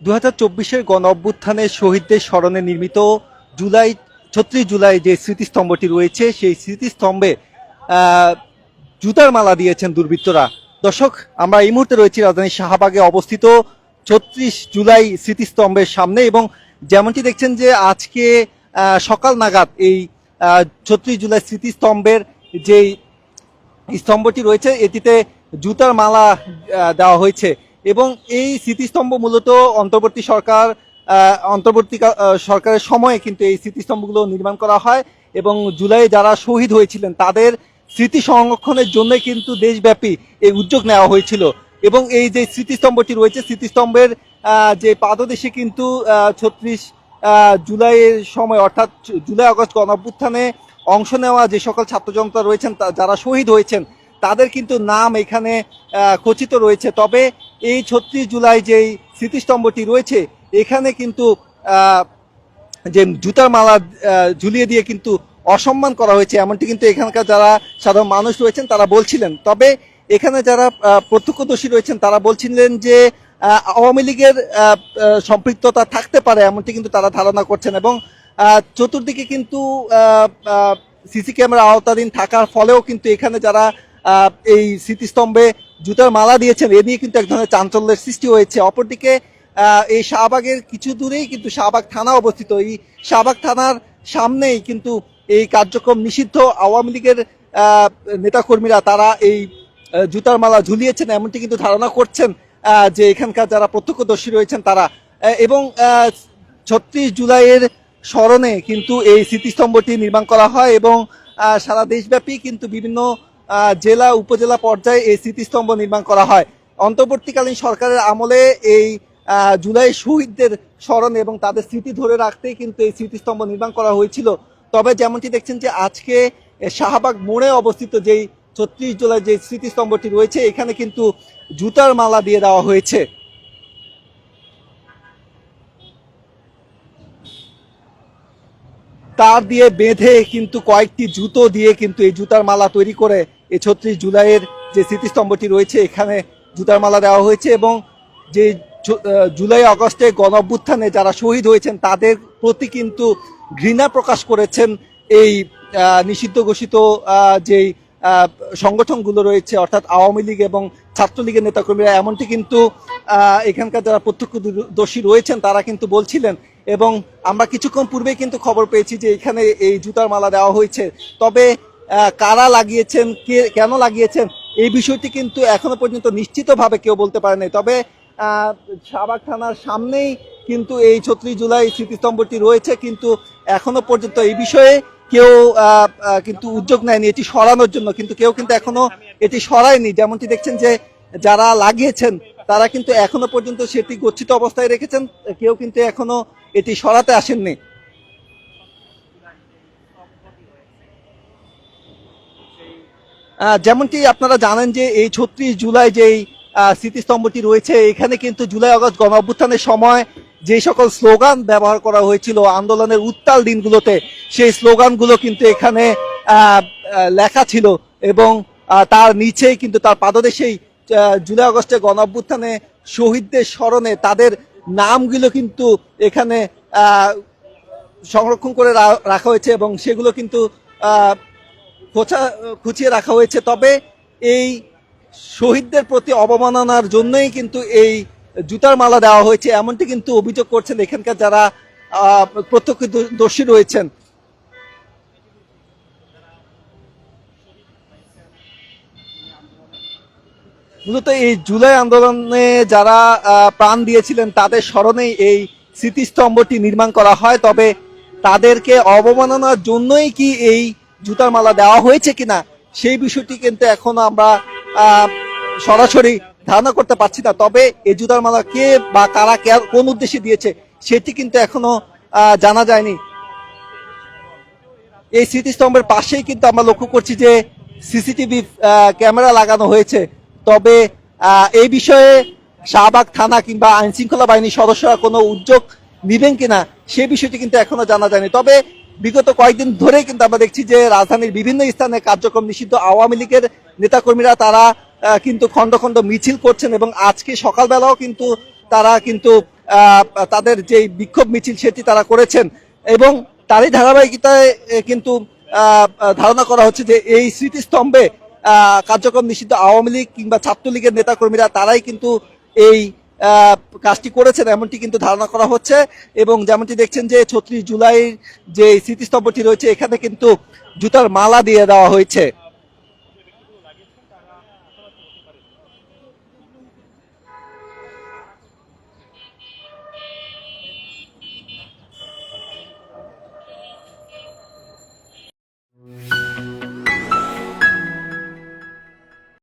2024-এর গণ অভ্যুত্থানে শহীদদের স্মরণে নির্মিত জুলাই 36 জুলাই যে স্মৃতিস্তম্ভটি রয়েছে সেই স্মৃতিস্তম্ভে জুতার মালা দিয়েছেন দুর্বৃত্তরা। দর্শক, আমরা এই মুহূর্তে রয়েছি রাজধানীর শাহবাগে অবস্থিত 36 জুলাই স্মৃতিস্তম্ভের সামনে এবং যেমনটি দেখছেন যে আজকে সকাল নাগাদ এই 36 জুলাই স্মৃতিস্তম্ভের যেই স্তম্ভটি রয়েছে এটিতে জুতার মালা দেওয়া হয়েছে এবং এই স্মৃতিস্তম্ভ মূলত অন্তর্বর্তী সরকারের সময়ে কিন্তু এই স্মৃতিস্তম্ভগুলো নির্মাণ করা হয় এবং জুলাই যারা শহীদ হয়েছিলেন তাদের স্মৃতি সংরক্ষণের জন্য কিন্তু দেশব্যাপী এই উদ্যোগ নেওয়া হয়েছিল এবং এই যে স্মৃতিস্তম্ভটি রয়েছে স্মৃতিস্তম্ভের যে পাদদেশে কিন্তু 36 জুলাইয়ের সময় অর্থাৎ জুলাই আগস্ট গণ অভ্যুত্থানে অংশ নেওয়া যে সকল ছাত্র জনতা রয়েছেন যারা শহীদ হয়েছেন তাদের কিন্তু নাম এখানে খচিত রয়েছে। তবে এই 36 জুলাই যেই স্মৃতিস্তম্ভটি রয়েছে এখানে কিন্তু যে জুতার মালা ঝুলিয়ে দিয়ে কিন্তু অসম্মান করা হয়েছে এমনটি কিন্তু এখানকার যারা সাধারণ মানুষ রয়েছেন তারা বলছিলেন। তবে এখানে যারা প্রত্যক্ষদর্শী রয়েছেন তারা বলছিলেন যে আওয়ামী লীগের সম্পৃক্ততা থাকতে পারে এমনটি কিন্তু তারা ধারণা করছেন এবং চতুর্দিকে কিন্তু সিসি ক্যামেরা আওতাধীন থাকার ফলেও কিন্তু এখানে যারা এই স্মৃতিস্তম্ভে জুতার মালা দিয়েছেন এ নিয়ে কিন্তু এক ধরনের চাঞ্চল্যের সৃষ্টি হয়েছে। অপরদিকে এই শাহবাগের কিছু দূরেই কিন্তু শাহবাগ থানা অবস্থিত। এই শাহবাগ থানার সামনেই কিন্তু এই কার্যক্রম নিষিদ্ধ আওয়ামী লীগের নেতাকর্মীরা তারা এই জুতার মালা ঝুলিয়েছেন এমনটি কিন্তু ধারণা করছেন যে এখানকার যারা প্রত্যক্ষদর্শী রয়েছেন তারা। এবং 36 জুলাইয়ের স্মরণে কিন্তু এই স্মৃতিস্তম্ভটি নির্মাণ করা হয় এবং সারা দেশব্যাপী কিন্তু বিভিন্ন জেলা উপজেলা পর্যায়ে এই স্মৃতিস্তম্ভ নির্মাণ করা হয়। অন্তর্বর্তীকালীন সরকারের আমলে এই জুলাই শহীদদের স্মরণে এবং তাদের স্মৃতি ধরে রাখতেই কিন্তু এই স্মৃতিস্তম্ভ নির্মাণ করা হয়েছিল। তবে যেমনটি দেখছেন যে আজকে শাহবাগ মোড়ে অবস্থিত যেই 36 জুলাই যে স্মৃতিস্তম্ভটি রয়েছে এখানে কিন্তু জুতার মালা দিয়ে দেওয়া হয়েছে। তার দিয়ে বেঁধে কিন্তু কয়েকটি জুতো দিয়ে কিন্তু এই জুতার মালা তৈরি করে এই 36 জুলাইয়ের যে স্মৃতিস্তম্ভটি রয়েছে এখানে জুতার মালা দেওয়া হয়েছে এবং যে জুলাই আগস্টে গণ অভ্যুত্থানে যারা শহীদ হয়েছেন তাদের প্রতি কিন্তু ঘৃণা প্রকাশ করেছেন এই নিষিদ্ধ ঘোষিত যেই সংগঠনগুলো রয়েছে অর্থাৎ আওয়ামী লীগ এবং ছাত্রলীগের নেতাকর্মীরা এমনটি কিন্তু এখানকার যারা প্রত্যক্ষদর্শী রয়েছেন তারা কিন্তু বলছিলেন। এবং আমরা কিছুক্ষণ পূর্বে কিন্তু খবর পেয়েছি যে এখানে এই জুতার মালা দেওয়া হয়েছে। তবে কারা লাগিয়েছেন কেন লাগিয়েছেন এই বিষয়টি কিন্তু এখনো পর্যন্ত নিশ্চিতভাবে কেউ বলতে পারেনি। তবে শাহবাগ থানার সামনেই কিন্তু এই 36 জুলাই স্মৃতিস্তম্ভটি রয়েছে কিন্তু এখনো পর্যন্ত এই বিষয়ে কেউ কিন্তু উদ্যোগ নেয়নি এটি সরানোর জন্য, কিন্তু কেউ কিন্তু এখনো এটি সরায়নি। যেমনটি দেখছেন যে যারা লাগিয়েছেন তারা কিন্তু এখনো পর্যন্ত সেটি গচ্ছিত অবস্থায় রেখেছেন, কেউ কিন্তু এখনো এটি সরাতে আসেননি। যেমনটি আপনারা জানেন যে এই 36 জুলাই যেই স্মৃতিস্তম্ভটি রয়েছে এখানে কিন্তু জুলাই আগস্ট গণ অভ্যুত্থানের সময় যে সকল স্লোগান ব্যবহার করা হয়েছিল আন্দোলনের উত্তাল দিনগুলোতে সেই স্লোগানগুলো কিন্তু এখানে লেখা ছিল এবং তার নিচেই কিন্তু তার পাদদেশেই জুলাই আগস্টে গণ অভ্যুত্থানে শহীদদের স্মরণে তাদের নামগুলো কিন্তু এখানে সংরক্ষণ করে রাখা হয়েছে এবং সেগুলো কিন্তু খুঁচিয়ে রাখা হয়েছে। তবে এই শহীদদের প্রতি অবমাননার জন্যই কিন্তু এই জুতার মালা দেওয়া হয়েছে এমনটি কিন্তু অভিযোগ করছেন এখানকার যারা প্রত্যক্ষদর্শী রয়েছেন। মূলত এই জুলাই আন্দোলনে যারা প্রাণ দিয়েছিলেন তাদের স্মরণেই এই স্মৃতিস্তম্ভটি নির্মাণ করা হয়। তবে তাদেরকে অবমাননার জন্যই কি এই জুতার মালা দেওয়া হয়েছে কিনা সেই বিষয়টি কিন্তু এখনো আমরা সরাসরি ধারণা করতে পারছি না। তবে এই জুতার মালা কে বা কারা কোন উদ্দেশ্যে দিয়েছে সেটি কিন্তু এখনো জানা যায়নি। এই স্মৃতিস্তম্ভের পাশেই কিন্তু আমরা লক্ষ্য করছি যে সিসিটিভি ক্যামেরা লাগানো হয়েছে। তবে এই বিষয়ে শাহবাগ থানা কিংবা আইন শৃঙ্খলা বাহিনীর সদস্যরা কোনো উদ্যোগ নেবেন কিনা সে বিষয়টি কিন্তু এখনো জানা যায়নি। তবে বিগত কয়েকদিন ধরেই কিন্তু আমরা দেখছি যে রাজধানীর বিভিন্ন স্থানে কার্যক্রম নিষিদ্ধ আওয়ামী লীগের নেতাকর্মীরা তারা কিন্তু খন্ড খন্ড মিছিল করছেন এবং আজকে সকালবেলাও কিন্তু তারা কিন্তু তাদের যে বিক্ষোভ মিছিল সেটি তারা করেছেন এবং তারই ধারাবাহিকতায় কিন্তু ধারণা করা হচ্ছে যে এই স্মৃতিস্তম্ভে কার্যক্রম নিষিদ্ধ আওয়ামী লীগ কিংবা ছাত্রলীগের নেতাকর্মীরা তারাই কিন্তু এই কাজটি করেছেন এমনটি কিন্তু ধারণা করা হচ্ছে এবং যেমনটি দেখছেন যে ৩৬ জুলাইয়ের যে স্মৃতিস্তম্ভটি রয়েছে এখানে কিন্তু জুতার মালা দিয়ে দেওয়া হয়েছে।